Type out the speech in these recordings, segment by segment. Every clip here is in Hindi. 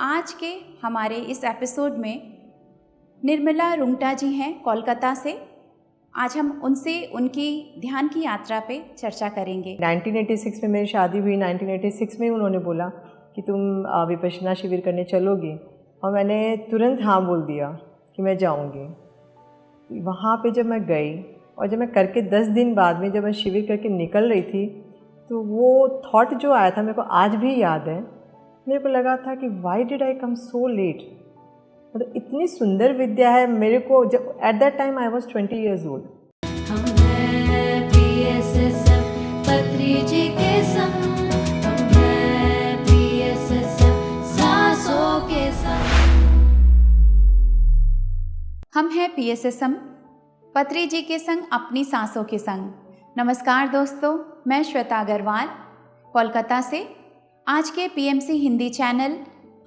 आज के हमारे इस एपिसोड में निर्मला रुंगटा जी हैं कोलकाता से। आज हम उनसे उनकी ध्यान की यात्रा पे चर्चा करेंगे। 1986 में मेरी शादी हुई। 1986 में उन्होंने बोला कि तुम विपश्यना शिविर करने चलोगी, और मैंने तुरंत हाँ बोल दिया कि मैं जाऊंगी। वहाँ पे जब मैं गई और जब मैं करके 10 दिन बाद में जब मैं शिविर करके निकल रही थी, तो वो थॉट जो आया था मेरे को आज भी याद है। मेरे को लगा था कि why did I come so let. मतलब इतनी सुंदर विद्या है मेरे को। जब at that time I was 20 years old। हम हैं PSSM पत्री जी के संग अपनी सांसों के संग। नमस्कार दोस्तों, मैं श्वेता अग्रवाल कोलकाता से। आज के PMC हिंदी चैनल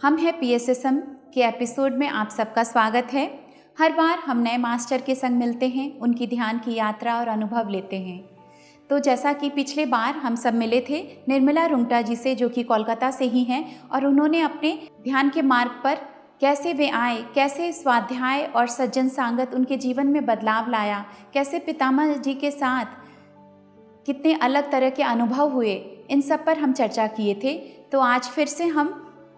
हम हैं PSSM के एपिसोड में आप सबका स्वागत है। हर बार हम नए मास्टर के संग मिलते हैं, उनकी ध्यान की यात्रा और अनुभव लेते हैं। तो जैसा कि पिछले बार हम सब मिले थे निर्मला रुंगटा जी से, जो कि कोलकाता से ही हैं, और उन्होंने अपने ध्यान के मार्ग पर कैसे वे आए, कैसे स्वाध्याय और सज्जन सांगत उनके जीवन में बदलाव लाया, कैसे पितामह जी के साथ कितने अलग तरह के अनुभव हुए, इन सब पर हम चर्चा किए थे। तो आज फिर से हम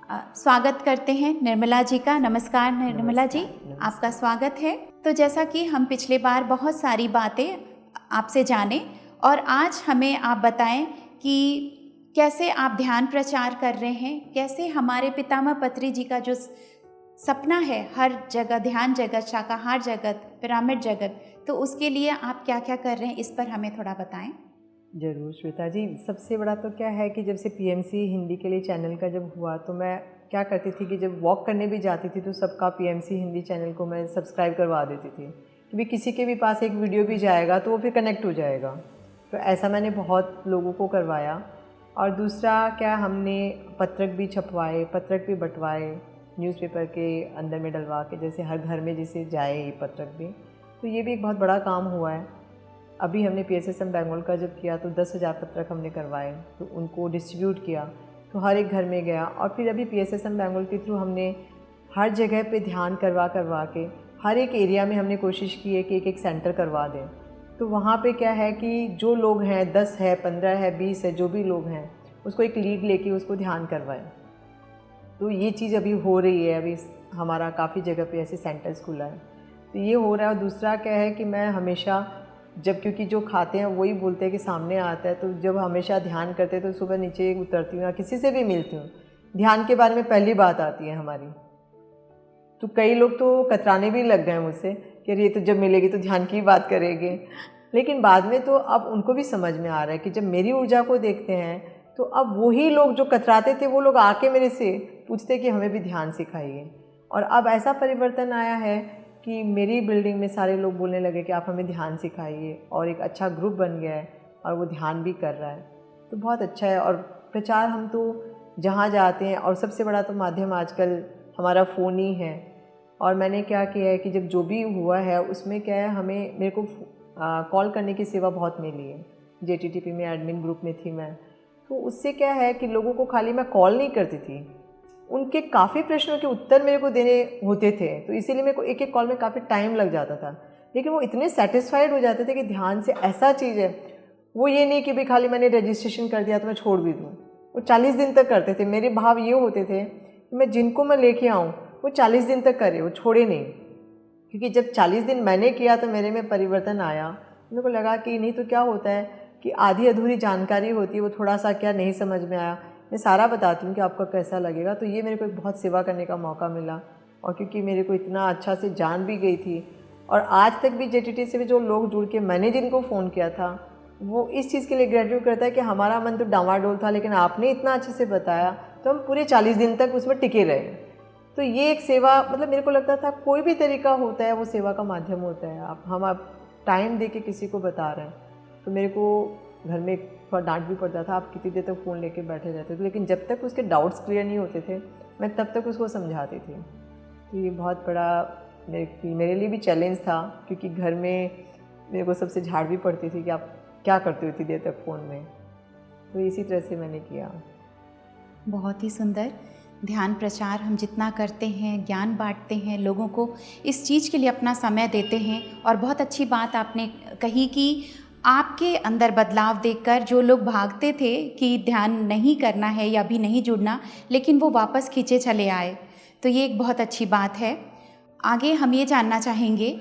स्वागत करते हैं निर्मला जी का। नमस्कार निर्मला जी, आपका स्वागत है। तो जैसा कि हम पिछले बार बहुत सारी बातें आपसे जाने, और आज हमें आप बताएं कि कैसे आप ध्यान प्रचार कर रहे हैं, कैसे हमारे पितामह पत्री जी का जो सपना है हर जगह ध्यान जगत, शाकाहार जगत, पिरामिड जगत, तो उसके लिए आप क्या क्या कर रहे हैं, इस पर हमें थोड़ा बताएं। ज़रूर श्वेता जी। सबसे बड़ा तो क्या है कि जब से PMC हिंदी के लिए चैनल का जब हुआ, तो मैं क्या करती थी कि जब वॉक करने भी जाती थी तो सबका PMC हिंदी चैनल को मैं सब्सक्राइब करवा देती थी, क्योंकि किसी के भी पास एक वीडियो भी जाएगा तो वो फिर कनेक्ट हो जाएगा। तो ऐसा मैंने बहुत लोगों को करवाया। और दूसरा क्या, हमने पत्रक भी छपवाए, पत्रक भी बंटवाए न्यूज़पेपर के अंदर में डलवा के, जैसे हर घर में जैसे जाए ये पत्रक भी। तो ये भी एक बहुत बड़ा काम हुआ है। अभी हमने PSSM बेंगलोर का जब किया तो 10,000 पत्रक हमने करवाए, तो उनको डिस्ट्रीब्यूट किया, तो हर एक घर में गया। और फिर अभी PSSM बेंगलोर के थ्रू हमने हर जगह पे ध्यान करवा के हर एक एरिया में हमने कोशिश की है कि एक एक सेंटर करवा दें। तो वहाँ पे क्या है कि जो लोग हैं, 10 है, 15 है, 20 है, जो भी लोग हैं, उसको एक लीड लेके उसको ध्यान करवाएं। तो ये चीज़ अभी हो रही है। अभी हमारा काफ़ी जगह पे ऐसे सेंटर्स खुला है, तो ये हो रहा है। और दूसरा क्या है कि मैं हमेशा जब, क्योंकि जो खाते हैं वही बोलते हैं कि सामने आता है, तो जब हमेशा ध्यान करते हैं तो सुबह नीचे उतरती हूँ या किसी से भी मिलती हूँ, ध्यान के बारे में पहली बात आती है हमारी। तो कई लोग तो कतराने भी लग गए मुझसे कि अरे ये तो जब मिलेगी तो ध्यान की बात करेंगे। लेकिन बाद में तो अब उनको भी समझ में आ रहा है कि जब मेरी ऊर्जा को देखते हैं तो अब वही लोग जो कतराते थे वो लोग आके मेरे से पूछते कि हमें भी ध्यान सिखाइए। और अब ऐसा परिवर्तन आया है कि मेरी बिल्डिंग में सारे लोग बोलने लगे कि आप हमें ध्यान सिखाइए, और एक अच्छा ग्रुप बन गया है और वो ध्यान भी कर रहा है। तो बहुत अच्छा है। और प्रचार हम तो जहाँ जाते हैं, और सबसे बड़ा तो माध्यम आजकल हमारा फ़ोन ही है। और मैंने क्या किया है कि जब जो भी हुआ है उसमें क्या है, मेरे को कॉल करने की सेवा बहुत मिली है। JTTP में एडमिन ग्रुप में थी मैं, तो उससे क्या है कि लोगों को खाली मैं कॉल नहीं करती थी, उनके काफ़ी प्रश्नों के उत्तर मेरे को देने होते थे। तो इसीलिए मेरे को एक एक कॉल में काफ़ी टाइम लग जाता था, लेकिन वो इतने सेटिस्फाइड हो जाते थे कि ध्यान से ऐसा चीज़ है। वो ये नहीं कि भाई खाली मैंने रजिस्ट्रेशन कर दिया तो मैं छोड़ भी दूँ। वो 40 दिन तक करते थे। मेरे भाव ये होते थे कि मैं जिनको मैं लेके आऊँ वो 40 दिन तक करे, वो छोड़े नहीं। क्योंकि जब 40 दिन मैंने किया तो मेरे में परिवर्तन आया। मेरे को लगा कि नहीं तो क्या होता है कि आधी अधूरी जानकारी होती है, वो थोड़ा सा क्या नहीं समझ में आया, मैं सारा बताती हूँ कि आपको कैसा लगेगा। तो ये मेरे को एक बहुत सेवा करने का मौका मिला। और क्योंकि मेरे को इतना अच्छा से जान भी गई थी, और आज तक भी JTT से भी जो लोग जुड़ के मैंने जिनको फ़ोन किया था, वो इस चीज़ के लिए ग्रेटिट्यूड करता है कि हमारा मन तो डामाडोल था, लेकिन आपने इतना अच्छे से बताया तो हम पूरे 40 दिन तक उसमें टिके रहे। तो ये एक सेवा, मतलब मेरे को लगता था कोई भी तरीका होता है वो सेवा का माध्यम होता है। आप टाइम दे के किसी को बता रहे हैं। तो मेरे को घर में थोड़ा डांट भी पड़ता था, आप कितनी देर तक फ़ोन लेके बैठे रहते थे, लेकिन जब तक उसके डाउट्स क्लियर नहीं होते थे मैं तब तक उसको समझाती थी। तो ये बहुत बड़ा मेरे लिए भी चैलेंज था, क्योंकि घर में मेरे को सबसे झाड़ भी पड़ती थी कि आप क्या करते हो इतनी देर तक फ़ोन में। तो इसी तरह से मैंने किया। बहुत ही सुंदर। ध्यान प्रचार हम जितना करते हैं, ज्ञान बांटते हैं, लोगों को इस चीज़ के लिए अपना समय देते हैं। और बहुत अच्छी बात आपने कही कि आपके अंदर बदलाव देखकर जो लोग भागते थे कि ध्यान नहीं करना है या भी नहीं जुड़ना, लेकिन वो वापस खींचे चले आए। तो ये एक बहुत अच्छी बात है। आगे हम ये जानना चाहेंगे,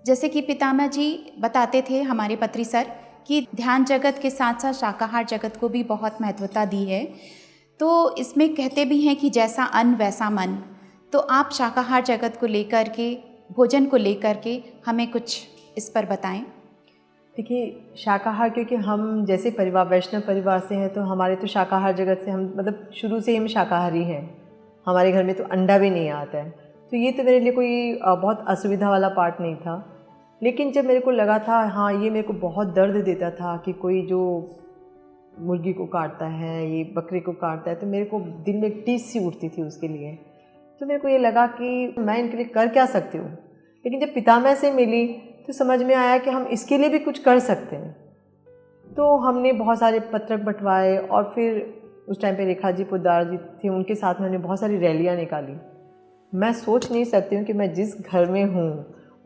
जैसे कि पितामह जी बताते थे हमारे पत्री सर कि ध्यान जगत के साथ साथ शाकाहार जगत को भी बहुत महत्वता दी है। तो इसमें कहते भी हैं कि जैसा अन्न वैसा मन। तो आप शाकाहार जगत को लेकर के, भोजन को लेकर के हमें कुछ इस पर बताएं। देखिए, शाकाहार, क्योंकि हम जैसे परिवार वैष्णव परिवार से हैं, तो हमारे तो शाकाहार जगत से हम मतलब शुरू से ही हम शाकाहारी हैं। हमारे घर में तो अंडा भी नहीं आता है, तो ये तो मेरे लिए कोई बहुत असुविधा वाला पार्ट नहीं था। लेकिन जब मेरे को लगा था, हाँ ये मेरे को बहुत दर्द देता था कि कोई जो मुर्गी को काटता है, ये बकरे को काटता है, तो मेरे को दिल में एक टीस सी उठती थी उसके लिए। तो मेरे को ये लगा कि मैं इनके लिए कर क्या सकती हूँ। लेकिन जब पितामह से मिली तो समझ में आया कि हम इसके लिए भी कुछ कर सकते हैं। तो हमने बहुत सारे पत्रक बंटवाए और फिर उस टाइम पे रेखा जी पोद्दार जी थे, उनके साथ में हमने बहुत सारी रैलियाँ निकाली। मैं सोच नहीं सकती हूँ कि मैं जिस घर में हूँ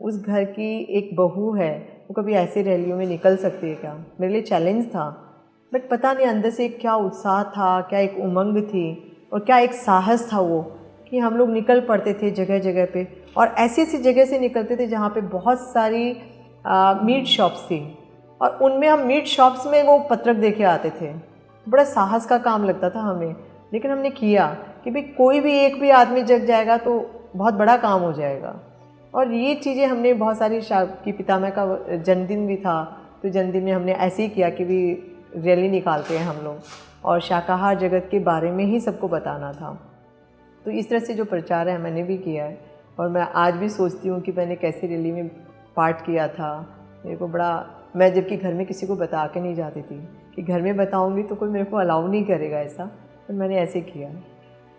उस घर की एक बहू है, वो कभी ऐसी रैलियों में निकल सकती है क्या। मेरे लिए चैलेंज था, बट पता नहीं अंदर से क्या उत्साह था, क्या एक उमंग थी और क्या एक साहस था वो, कि हम लोग निकल पड़ते थे जगह जगह पे। और ऐसी ऐसी जगह से निकलते थे जहाँ पे बहुत सारी मीट शॉप्स थी, और उनमें हम मीट शॉप्स में वो पत्रक दे के आते थे। बड़ा साहस का काम लगता था हमें, लेकिन हमने किया कि भाई कोई भी एक भी आदमी जग जाएगा तो बहुत बड़ा काम हो जाएगा। और ये चीज़ें हमने बहुत सारी कि पितामह का जन्मदिन भी था, तो जन्मदिन में हमने ऐसे ही किया कि भी रैली निकालते हैं हम लोग, और शाकाहार जगत के बारे में ही सबको बताना था। तो इस तरह से जो प्रचार है मैंने भी किया है, और मैं आज भी सोचती हूँ कि मैंने कैसे रैली में पार्ट किया था। मेरे को बड़ा, मैं जबकि घर में किसी को बता के नहीं जाती थी कि घर में बताऊँगी तो कोई मेरे को अलाउ नहीं करेगा ऐसा, पर मैंने ऐसे किया।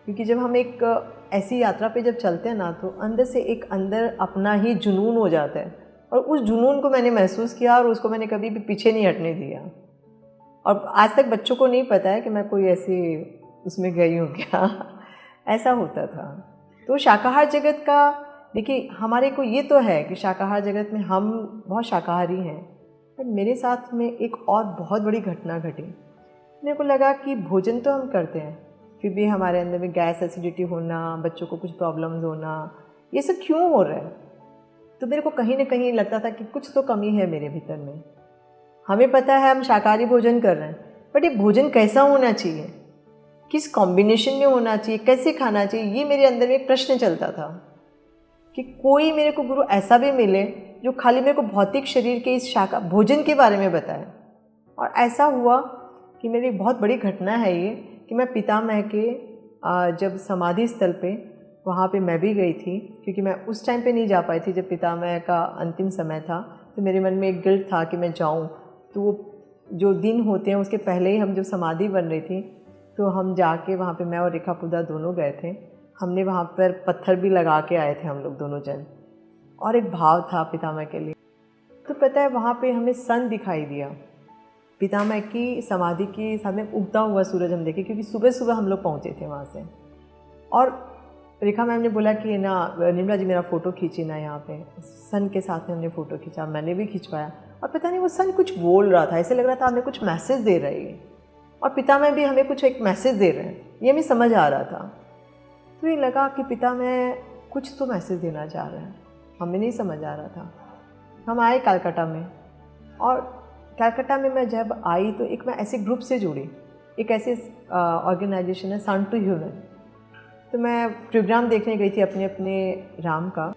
क्योंकि जब हम एक ऐसी यात्रा पे जब चलते हैं ना, तो अंदर से एक अंदर अपना ही जुनून हो जाता है, और उस जुनून को मैंने महसूस किया और उसको मैंने कभी भी पीछे नहीं हटने दिया। और आज तक बच्चों को नहीं पता है कि मैं कोई ऐसी उसमें गई हूँ क्या। ऐसा होता था। तो शाकाहार जगत का, देखिए हमारे को ये तो है कि शाकाहार जगत में हम बहुत शाकाहारी हैं, पर मेरे साथ में एक और बहुत बड़ी घटना घटी। मेरे को लगा कि भोजन तो हम करते हैं, फिर भी हमारे अंदर में गैस एसिडिटी होना, बच्चों को कुछ प्रॉब्लम्स होना, ये सब क्यों हो रहा है। तो मेरे को कहीं ना कहीं लगता था कि कुछ तो कमी है मेरे भीतर में। हमें पता है हम शाकाहारी भोजन कर रहे हैं, बट ये भोजन कैसा होना चाहिए, किस कॉम्बिनेशन में होना चाहिए, कैसे खाना चाहिए, ये मेरे अंदर में एक प्रश्न चलता था। कि कोई मेरे को गुरु ऐसा भी मिले जो खाली मेरे को भौतिक शरीर के इस भोजन के बारे में बताए। और ऐसा हुआ कि मेरी बहुत बड़ी घटना है ये, कि मैं पितामह के जब समाधि स्थल पे, वहाँ पे मैं भी गई थी, क्योंकि मैं उस टाइम पे नहीं जा पाई थी जब पितामह का अंतिम समय था। तो मेरे मन में एक गिल्ट था कि मैं जाऊँ। तो वो जो दिन होते हैं उसके पहले ही हम जब समाधि बन रही थी, तो हम जाके वहाँ पे मैं और रेखा पोद्दार दोनों गए थे। हमने वहाँ पर पत्थर भी लगा के आए थे हम लोग दोनों जन, और एक भाव था पितामह के लिए। तो पता है वहाँ पे हमें सन दिखाई दिया, पितामह की समाधि के सामने उगता हुआ सूरज हम देखे, क्योंकि सुबह सुबह हम लोग पहुँचे थे वहाँ से। और रेखा मैम ने बोला कि ना निर्मला जी मेरा फ़ोटो खींची ना यहाँ पे। सन के साथ में हमने फ़ोटो खींचा, मैंने भी खिंचवाया। और पता नहीं वो सन कुछ बोल रहा था, ऐसे लग रहा था हमें कुछ मैसेज दे रही है, और पितामह भी हमें कुछ एक मैसेज दे रहे हैं, ये हमें समझ आ रहा था। तो ये लगा कि पितामह कुछ तो मैसेज देना चाह रहे हैं, हमें नहीं समझ आ रहा था। हम आए कलकत्ता में, और कलकत्ता में मैं जब आई तो एक मैं ऐसे ग्रुप से जुड़ी, एक ऐसे ऑर्गेनाइजेशन है सन टू ह्यूमन। तो मैं प्रोग्राम देखने गई थी अपने अपने राम का।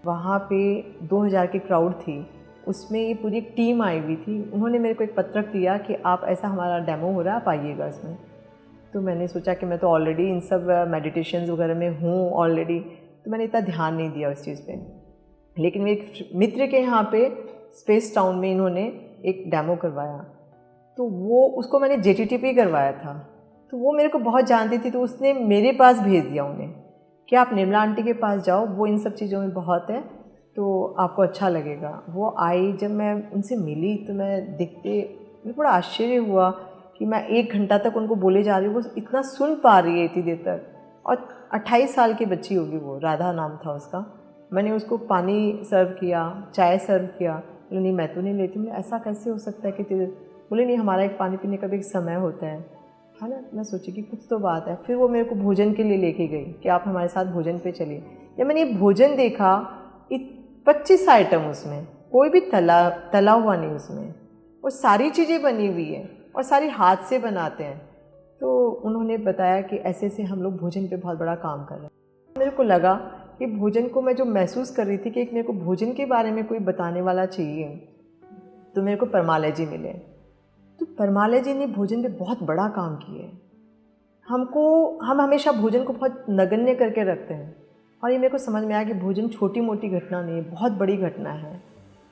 वहाँ पे 2000 की क्राउड थी, उसमें ये पूरी एक टीम आई हुई थी। उन्होंने मेरे को एक पत्रक दिया कि आप ऐसा हमारा डेमो हो रहा है, आप आइएगा इसमें। तो मैंने सोचा कि मैं तो ऑलरेडी इन सब मेडिटेशंस वगैरह में हूँ ऑलरेडी, तो मैंने इतना ध्यान नहीं दिया उस चीज़ पे। लेकिन मेरे मित्र के यहाँ पे स्पेस टाउन में इन्होंने एक डेमो करवाया, तो वो उसको मैंने JTT पे करवाया था। तो वो मेरे को बहुत जानती थी, तो उसने मेरे पास भेज दिया उन्हें कि आप निर्मला आंटी के पास जाओ, वो इन सब चीज़ों में बहुत है, तो आपको अच्छा लगेगा। वो आई, जब मैं उनसे मिली तो मैं देखते मुझे बड़ा आश्चर्य हुआ कि मैं 1 घंटा तक उनको बोले जा रही हूँ, वो इतना सुन पा रही है इतनी देर तक, और 28 साल की बच्ची होगी, वो राधा नाम था उसका। मैंने उसको पानी सर्व किया, चाय सर्व किया। बोले नहीं मैं तो नहीं लेती। मैं ऐसा कैसे हो सकता है कि तेरे, बोले नहीं हमारा एक पानी पीने का भी एक समय होता है ना। मैं सोची कि कुछ तो बात है। फिर वो मेरे को भोजन के लिए लेके गई कि आप हमारे साथ भोजन पे चलिए। जब मैंने ये भोजन देखा, 25 आइटम उसमें, कोई भी तला हुआ नहीं उसमें, और सारी चीज़ें बनी हुई है और सारी हाथ से बनाते हैं। तो उन्होंने बताया कि ऐसे ऐसे हम लोग भोजन पे बहुत बड़ा काम कर रहे हैं। मेरे को लगा कि भोजन को मैं जो महसूस कर रही थी कि एक मेरे को भोजन के बारे में कोई बताने वाला चाहिए, तो मेरे को परमालय जी मिले। तो परमालय जी ने भोजन पे बहुत बड़ा काम किया है। हम हमेशा भोजन को बहुत नगण्य करके रखते हैं, और ये मेरे को समझ में आया कि भोजन छोटी मोटी घटना नहीं है, बहुत बड़ी घटना है।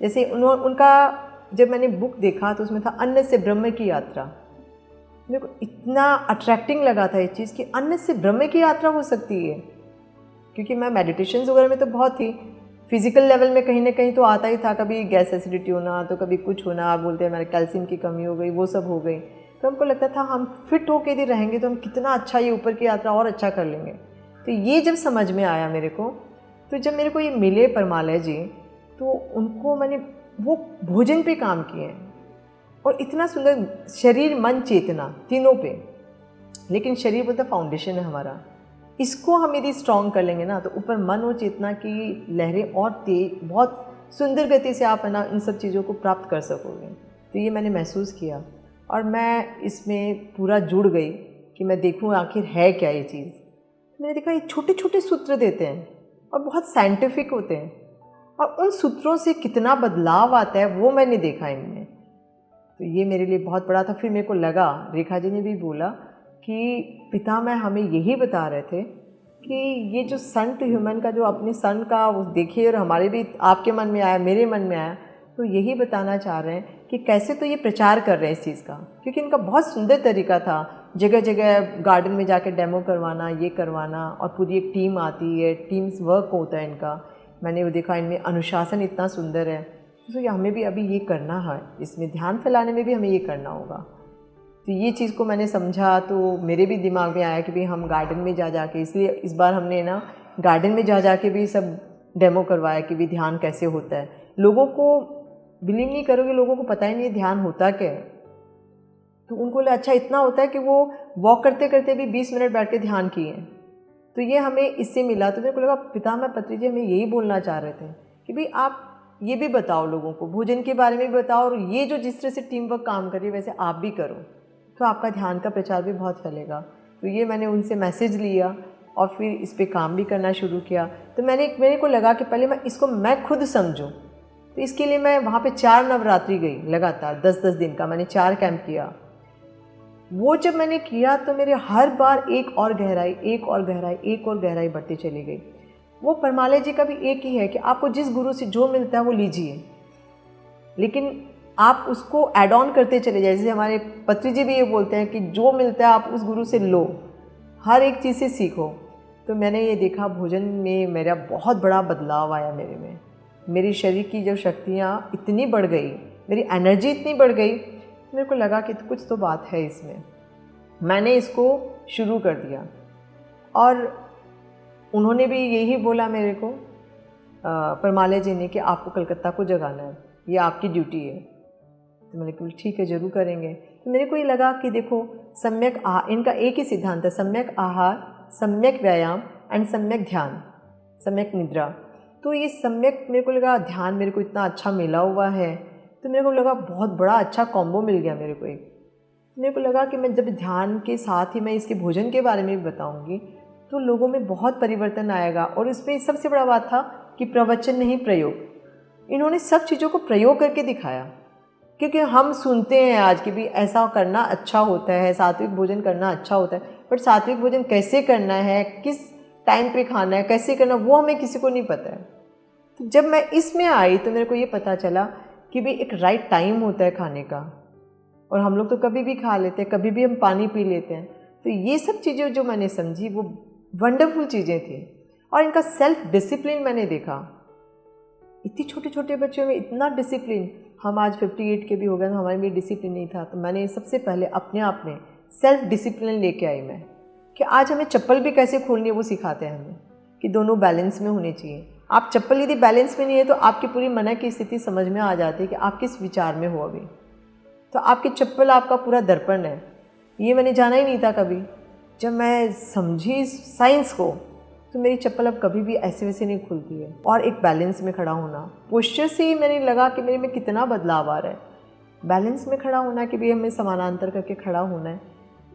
जैसे उनका जब मैंने बुक देखा तो उसमें था अन्न से ब्रह्म की यात्रा। मेरे को इतना अट्रैक्टिंग लगा था ये चीज़ कि अन्न से ब्रह्म की यात्रा हो सकती है। क्योंकि मैं मेडिटेशंस वगैरह में तो बहुत थी, फिजिकल लेवल में कहीं ना कहीं तो आता ही था, कभी गैस एसिडिटी होना तो कभी कुछ होना, आप बोलते हैं हमारे कैल्शियम की कमी हो गई, वो सब हो गई। तो हमको लगता था हम फिट होके यदि रहेंगे तो हम कितना अच्छा ये ऊपर की यात्रा और अच्छा कर लेंगे। तो ये जब समझ में आया मेरे को, तो जब मेरे को ये मिले परमालय जी, तो उनको मैंने वो भोजन पे काम किए हैं, और इतना सुंदर शरीर मन चेतना तीनों पे। लेकिन शरीर बोलता फाउंडेशन है हमारा, इसको हम यदि स्ट्रॉन्ग कर लेंगे ना, तो ऊपर मन और चेतना की लहरें और तेज, बहुत सुंदर गति से आप है ना इन सब चीज़ों को प्राप्त कर सकोगे। तो ये मैंने महसूस किया, और मैं इसमें पूरा जुड़ गई कि मैं देखूँ आखिर है क्या ये चीज़। मैंने देखा ये छोटे छोटे सूत्र देते हैं और बहुत साइंटिफिक होते हैं, और उन सूत्रों से कितना बदलाव आता है वो मैंने देखा इनमें। तो ये मेरे लिए बहुत बड़ा था। फिर मेरे को लगा, रेखा जी ने भी बोला कि पितामह हमें यही बता रहे थे कि ये जो सन टू ह्यूमन का जो अपने सन का वो देखिए, और हमारे भी आपके मन में आया, मेरे मन में आया, तो यही बताना चाह रहे हैं कि कैसे तो ये प्रचार कर रहे हैं इस चीज़ का। क्योंकि इनका बहुत सुंदर तरीका था, जगह जगह गार्डन में जाके डेमो करवाना, ये करवाना, और पूरी एक टीम आती है, टीम्स वर्क होता है इनका। मैंने वो देखा, इनमें अनुशासन इतना सुंदर है। तो ये हमें भी अभी ये करना है, इसमें ध्यान फैलाने में भी हमें ये करना होगा। तो ये चीज़ को मैंने समझा, तो मेरे भी दिमाग में आया कि भाई हम गार्डन में जा के, इसलिए इस बार हमने ना गार्डन में जा के भी सब डेमो करवाया कि भी ध्यान कैसे होता है। लोगों को, बिलीव नहीं करोगे, लोगों को पता ही नहीं ध्यान होता क्या है। तो उनको अच्छा इतना होता है कि वो वॉक करते करते भी 20 मिनट बैठ के ध्यान किए। तो ये हमें इससे मिला। तो मेरे को लगा पितामह पत्री जी हमें यही बोलना चाह रहे थे कि भाई आप ये भी बताओ लोगों को, भोजन के बारे में भी बताओ, और ये जो जिस तरह से टीम वर्क काम कर रही है वैसे आप भी करो, तो आपका ध्यान का प्रचार भी बहुत फैलेगा। तो ये मैंने उनसे मैसेज लिया और फिर इस पे काम भी करना शुरू किया। तो मेरे को लगा कि पहले मैं खुद समझूं। तो इसके लिए मैं वहाँ पे 4 नवरात्रि गई लगातार, 10-10 दिन का मैंने 4 कैंप किया। वो जब मैंने किया तो मेरे हर बार एक और गहराई, एक और गहराई, एक और गहराई बढ़ती चली गई। वो परमालय जी का भी एक ही है कि आपको जिस गुरु से जो मिलता है वो लीजिए, लेकिन आप उसको ऐड ऑन करते चले जाए। जैसे हमारे पत्री जी भी ये बोलते हैं कि जो मिलता है आप उस गुरु से लो, हर एक चीज़ से सीखो। तो मैंने ये देखा भोजन में मेरा बहुत बड़ा बदलाव आया मेरे में। मेरी शरीर की जो शक्तियाँ इतनी बढ़ गई, मेरी एनर्जी इतनी बढ़ गई, तो मेरे को लगा कि कुछ तो बात है इसमें। मैंने इसको शुरू कर दिया, और उन्होंने भी यही बोला मेरे को, परमालय जी ने, कि आपको कलकत्ता को जगाना है, ये आपकी ड्यूटी है। तो मैंने कहा ठीक है, ज़रूर करेंगे। तो मेरे को ये लगा कि देखो सम्यक इनका एक ही सिद्धांत है, सम्यक आहार, सम्यक व्यायाम एंड सम्यक ध्यान, सम्यक निद्रा। तो ये सम्यक, मेरे को लगा ध्यान मेरे को इतना अच्छा मिला हुआ है, तो मेरे को लगा बहुत बड़ा अच्छा कॉम्बो मिल गया मेरे को एक। मेरे को लगा कि मैं जब ध्यान के साथ ही मैं इसके भोजन के बारे में भी बताऊँगी तो लोगों में बहुत परिवर्तन आएगा। और इसमें सबसे बड़ा बात था कि प्रवचन नहीं, प्रयोग। इन्होंने सब चीज़ों को प्रयोग करके दिखाया। क्योंकि हम सुनते हैं आज कि भी ऐसा करना अच्छा होता है, सात्विक भोजन करना अच्छा होता है, बट सात्विक भोजन कैसे करना है, किस टाइम पे खाना है, कैसे करना, वो हमें किसी को नहीं पता है। तो जब मैं इसमें आई तो मेरे को ये पता चला कि भाई एक राइट टाइम होता है खाने का, और हम लोग तो कभी भी खा लेते हैं, कभी भी हम पानी पी लेते हैं। तो ये सब चीज़ें जो मैंने समझी वो वंडरफुल चीज़ें थी। और इनका सेल्फ डिसिप्लिन मैंने देखा, इतने छोटे छोटे बच्चों में इतना डिसिप्लिन। हम आज 58 के भी हो गए तो हमारे में डिसिप्लिन नहीं था। तो मैंने सबसे पहले अपने आप में सेल्फ डिसिप्लिन लेके आई मैं, कि आज हमें चप्पल भी कैसे खोलनी है वो सिखाते हैं हमें, कि दोनों बैलेंस में होने चाहिए। आप चप्पल यदि बैलेंस में नहीं है तो आपकी पूरी मन की स्थिति समझ में आ जाती है कि आप किस विचार में हो अभी। तो आपकी चप्पल आपका पूरा दर्पण है। ये मैंने जाना ही नहीं था कभी। जब मैं समझी साइंस को तो मेरी चप्पल अब कभी भी ऐसे वैसे नहीं खुलती है। और एक बैलेंस में खड़ा होना, पोस्चर से ही मैंने लगा कि मेरे में कितना बदलाव आ रहा है। बैलेंस में खड़ा होना कि भी हमें समानांतर करके खड़ा होना है।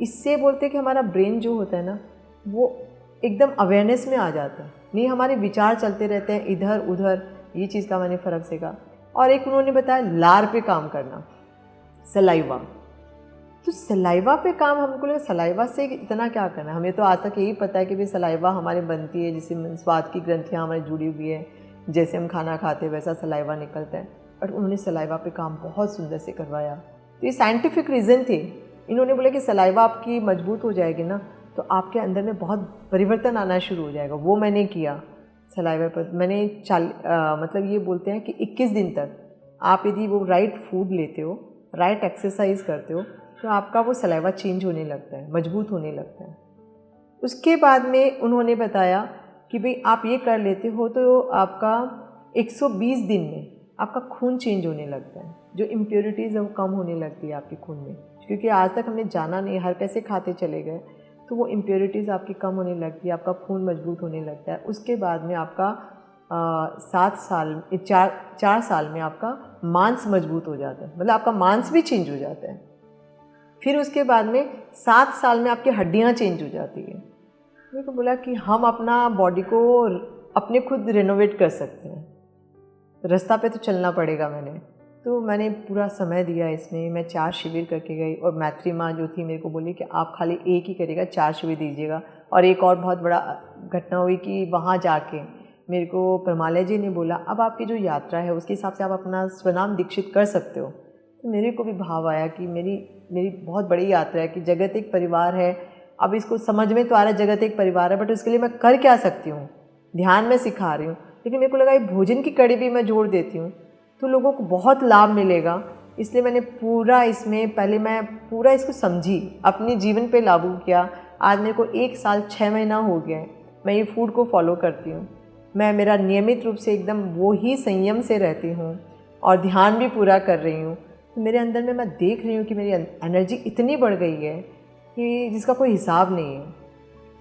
इससे बोलते हैं कि हमारा ब्रेन जो होता है ना, वो एकदम अवेयरनेस में आ जाता है। नहीं हमारे विचार चलते रहते हैं इधर उधर। ये चीज़ का मैंने फ़र्क सीखा। और एक उन्होंने बताया लार पे काम करना, सलाइवा। तो सलाइवा पे काम, हमको लगा सलाइवा से इतना क्या करना है। हमें तो आज तक यही पता है कि भाई सलाइवा हमारे बनती है, जिससे स्वाद की ग्रंथियाँ हमारी जुड़ी हुई है, जैसे हम खाना खाते हैं वैसा सलाइवा निकलता है। बट उन्होंने सलाइवा पे काम बहुत सुंदर से करवाया। तो ये साइंटिफिक रीज़न थे। इन्होंने बोला कि सलाइवा आपकी मजबूत हो जाएगी ना तो आपके अंदर में बहुत परिवर्तन आना शुरू हो जाएगा। वो मैंने किया सलाइवा पर। मैंने मतलब ये बोलते हैं कि 21 दिन तक आप यदि वो राइट फूड लेते हो, राइट एक्सरसाइज करते हो, तो आपका वो सलाइवा चेंज होने लगता है, मजबूत होने लगता है। उसके बाद में उन्होंने बताया कि भाई आप ये कर लेते हो तो आपका 120 दिन में आपका खून चेंज होने लगता है। जो इम्प्योरिटीज़ है वो कम होने लगती है आपके खून में, क्योंकि आज तक हमने जाना नहीं, हर कैसे खाते चले गए, तो वो इम्प्योरिटीज़ आपकी कम होने लगती है, आपका खून मजबूत होने लगता है। उसके बाद में आपका 4 साल में आपका मांस मजबूत हो जाता है, मतलब आपका मांस भी चेंज हो जाता है। फिर उसके बाद में 7 साल में आपकी हड्डियाँ चेंज हो जाती है। मेरे को बोला कि हम अपना बॉडी को अपने खुद रिनोवेट कर सकते हैं, रास्ता पे तो चलना पड़ेगा। तो मैंने पूरा समय दिया इसमें। मैं 4 शिविर करके गई और मैत्री माँ जो थी मेरे को बोली कि आप खाली एक ही करिएगा, 4 शिविर दीजिएगा। और एक और बहुत बड़ा घटना हुई कि वहाँ जाके मेरे को परमालय जी ने बोला अब आपकी जो यात्रा है उसके हिसाब से आप अपना स्वनाम दीक्षित कर सकते हो। तो मेरे को भी भाव आया कि मेरी बहुत बड़ी यात्रा है, कि जगत एक परिवार है। अब इसको समझ में तो आ रहा है जगत एक परिवार है, बट उसके लिए मैं कर क्या सकती हूँ। ध्यान में सिखा रही हूँ, लेकिन मेरे को लगा ये भोजन की कड़ी भी मैं जोड़ देती हूँ तो लोगों को बहुत लाभ मिलेगा। इसलिए मैंने पहले मैं पूरा इसको समझी, अपने जीवन पे लागू किया। आज मेरे को 1 साल 6 महीना हो गया है मैं ये फूड को फॉलो करती हूँ। मैं मेरा नियमित रूप से एकदम वो ही संयम से रहती हूँ और ध्यान भी पूरा कर रही हूँ। तो मेरे अंदर में मैं देख रही हूँ कि मेरी एनर्जी इतनी बढ़ गई है कि जिसका कोई हिसाब नहीं है।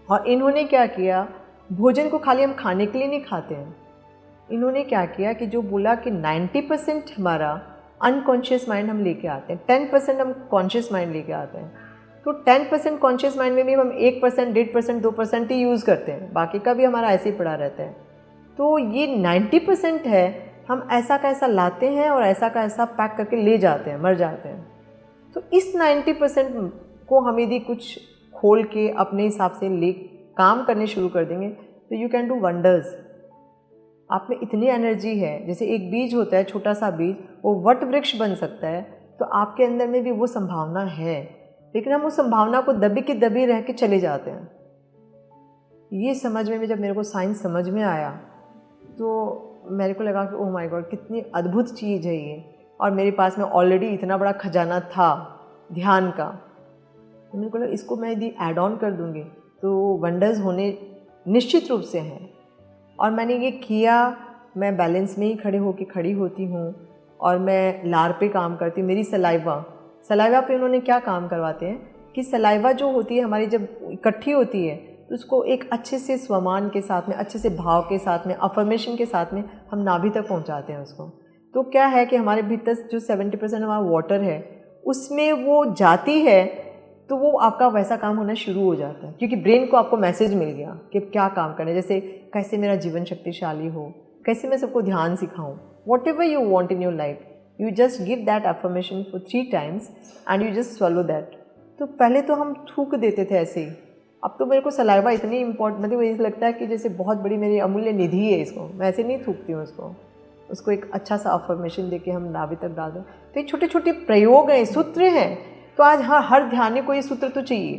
और इन्होंने क्या किया, भोजन को खाली हम खाने के लिए नहीं खाते हैं। इन्होंने क्या किया कि जो बोला कि 90% हमारा अनकॉन्शियस माइंड हम लेके आते हैं, 10% हम कॉन्शियस माइंड लेके आते हैं। तो 10% कॉन्शियस माइंड में भी हम 1%, 1.5%, 2% ही यूज़ करते हैं, बाकी का भी हमारा ऐसे ही पड़ा रहता है। तो ये 90% है, हम ऐसा का ऐसा लाते हैं और ऐसा का ऐसा पैक करके ले जाते हैं, मर जाते हैं। तो इस 90% को हम यदि कुछ खोल के अपने हिसाब से काम करने शुरू कर देंगे तो यू कैन डू वंडर्स। आप में इतनी एनर्जी है, जैसे एक बीज होता है, छोटा सा बीज, वो वट वृक्ष बन सकता है। तो आपके अंदर में भी वो संभावना है, लेकिन हम उस संभावना को दबी के दबी रह के चले जाते हैं। ये समझ में जब मेरे को साइंस समझ में आया तो मेरे को लगा कि ओह माय गॉड, कितनी अद्भुत चीज़ है ये। और मेरे पास में ऑलरेडी इतना बड़ा खजाना था ध्यान का, तो मेरे को लगा इसको मैं यदि ऐड ऑन कर दूँगी तो वंडर्स होने निश्चित रूप से हैं। और मैंने ये किया। मैं बैलेंस में ही खड़ी होती हूँ और मैं लार पे काम करती हूँ। मेरी सलाइवा पे उन्होंने क्या काम करवाते हैं कि सलाइवा जो होती है हमारी जब इकट्ठी होती है तो उसको एक अच्छे से स्वमान के साथ में, अच्छे से भाव के साथ में, अफर्मेशन के साथ में हम नाभि तक पहुँचाते हैं उसको। तो क्या है कि हमारे भीतर जो 70% हमारा वाटर है उसमें वो जाती है तो वो आपका वैसा काम होना शुरू हो जाता है, क्योंकि ब्रेन को आपको मैसेज मिल गया कि क्या काम करना है। जैसे कैसे मेरा जीवन शक्तिशाली हो, कैसे मैं सबको ध्यान सिखाऊं, whatever you want in your life, you just give that affirmation for 3 times and you just swallow that. तो पहले तो हम थूक देते थे ऐसे ही, अब तो मेरे को सलाइवा इतनी इम्पोर्टेंट, मतलब ऐसा लगता है कि जैसे बहुत बड़ी मेरी अमूल्य निधि है। इसको मैं ऐसे नहीं थूकती हूँ, उसको एक अच्छा सा अफर्मेशन देके हम नाभि तक डाल दें। तो ये छोटे छोटे प्रयोग हैं, सूत्र हैं। तो आज हर ध्यान को ये सूत्र तो चाहिए,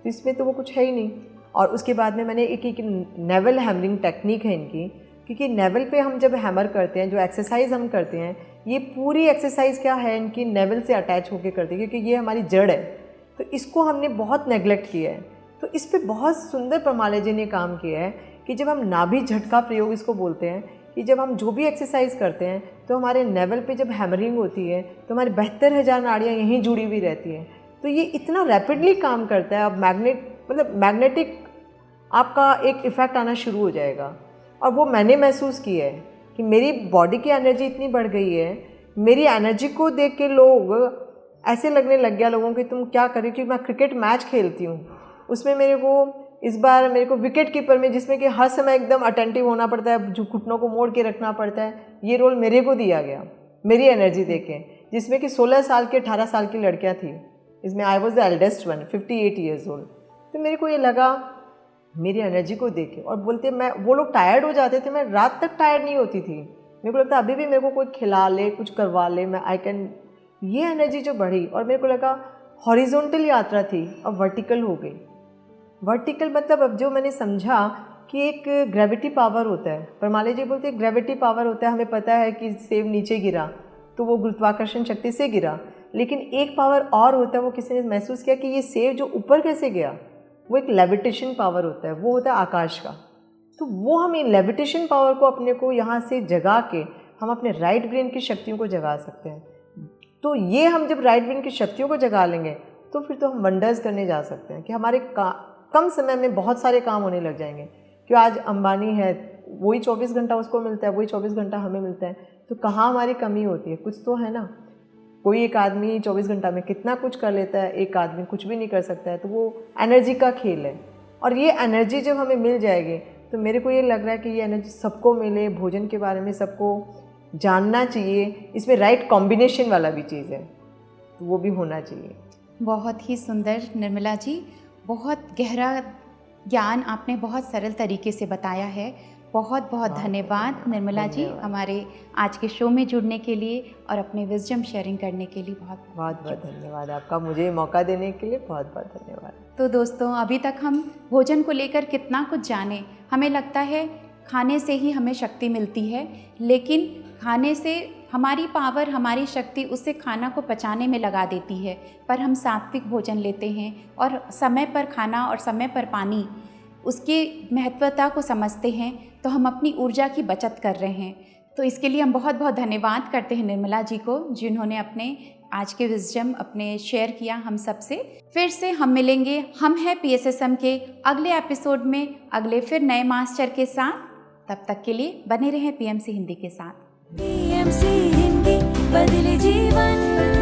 तो इसमें तो वो कुछ है ही नहीं। और उसके बाद में मैंने एक नेवल हैमरिंग टेक्निक है इनकी, क्योंकि नेवल पे हम जब हैमर करते हैं, जो एक्सरसाइज हम करते हैं, ये पूरी एक्सरसाइज क्या है इनकी नेवल से अटैच होकर करते हैं, क्योंकि ये हमारी जड़ है। तो इसको हमने बहुत नेगलेक्ट किया है। तो इस पे बहुत सुंदर परमाला जी ने काम किया है कि जब हम नाभि झटका प्रयोग इसको बोलते हैं, कि जब हम जो भी एक्सरसाइज करते हैं तो हमारे नेवल पे जब हैमरिंग होती है तो हमारी 72,000 नाड़ियाँ यहीं जुड़ी हुई रहती हैं। तो ये इतना रैपिडली काम करता है, अब मैग्नेटिक आपका एक इफ़ेक्ट आना शुरू हो जाएगा। और वो मैंने महसूस किया है कि मेरी बॉडी की एनर्जी इतनी बढ़ गई है, मेरी एनर्जी को देख के लोग ऐसे लगने लग गया लोगों कि तुम क्या कर रही हो, क्योंकि मैं क्रिकेट मैच खेलती हूँ, उसमें मेरे को इस बार मेरे को विकेट कीपर में, जिसमें कि हर समय एकदम अटेंटिव होना पड़ता है, जो घुटनों को मोड़ के रखना पड़ता है, ये रोल मेरे को दिया गया मेरी एनर्जी देख के, जिसमें कि 16 साल के 18 साल की लड़कियाँ थी, इसमें I was the eldest one, 58 years old. तो मेरे को ये लगा मेरी एनर्जी को देख के, और बोलते मैं, वो लोग टायर्ड हो जाते थे, मैं रात तक टायर्ड नहीं होती थी। मेरे को लगता अभी भी मेरे को कोई खिला ले, कुछ करवा ले, मैं आई कैन, ये एनर्जी जो बढ़ी। और मेरे को लगा हॉरिजॉन्टल यात्रा थी, अब वर्टिकल हो गई। वर्टिकल मतलब अब जो मैंने समझा कि एक ग्रेविटी पावर होता है, परमाला जी बोलते हैं ग्रेविटी पावर होता है। हमें पता है कि सेब नीचे गिरा तो वो गुरुत्वाकर्षण शक्ति से गिरा, लेकिन एक पावर और होता है, वो किसी ने महसूस किया कि ये सेब जो ऊपर कैसे गया, वो एक लेविटेशन पावर होता है, वो होता है आकाश का। तो वो हमें लेविटेशन पावर को अपने को यहाँ से जगा के हम अपने राइट ब्रेन की शक्तियों को जगा सकते हैं। तो ये हम जब राइट ब्रेन की शक्तियों को जगा लेंगे तो फिर तो हम वंडर्स करने जा सकते हैं कि हमारे कम समय में बहुत सारे काम होने लग जाएंगे। कि आज अंबानी है, वही 24 घंटा उसको मिलता है, वही 24 घंटा हमें मिलता है, तो कहाँ हमारी कमी होती है? कुछ तो है ना। कोई एक आदमी 24 घंटा में कितना कुछ कर लेता है, एक आदमी कुछ भी नहीं कर सकता है। तो वो एनर्जी का खेल है, और ये एनर्जी जब हमें मिल जाएगी तो मेरे को ये लग रहा है कि ये एनर्जी सबको मिले। भोजन के बारे में सबको जानना चाहिए, इसमें राइट कॉम्बिनेशन वाला भी चीज़ है, तो वो भी होना चाहिए। बहुत ही सुंदर निर्मला जी, बहुत गहरा ज्ञान आपने बहुत सरल तरीके से बताया है। बहुत बहुत धन्यवाद निर्मला जी, हमारे आज के शो में जुड़ने के लिए और अपने विजडम शेयरिंग करने के लिए बहुत बहुत धन्यवाद आपका, मुझे मौका देने के लिए बहुत बहुत धन्यवाद। तो दोस्तों, अभी तक हम भोजन को लेकर कितना कुछ जाने। हमें लगता है खाने से ही हमें शक्ति मिलती है, लेकिन खाने से हमारी पावर, हमारी शक्ति उससे खाना को पचाने में लगा देती है। पर हम सात्विक भोजन लेते हैं और समय पर खाना और समय पर पानी, उसकी महत्वता को समझते हैं, तो हम अपनी ऊर्जा की बचत कर रहे हैं। तो इसके लिए हम बहुत बहुत धन्यवाद करते हैं निर्मला जी को, जिन्होंने अपने आज के विजडम अपने शेयर किया हम सबसे। फिर से हम मिलेंगे हम हैं PSSM के अगले एपिसोड में, अगले फिर नए मास्टर के साथ। तब तक के लिए बने रहें PMC हिंदी के साथ। PMC हिंदी, बदले जीवन।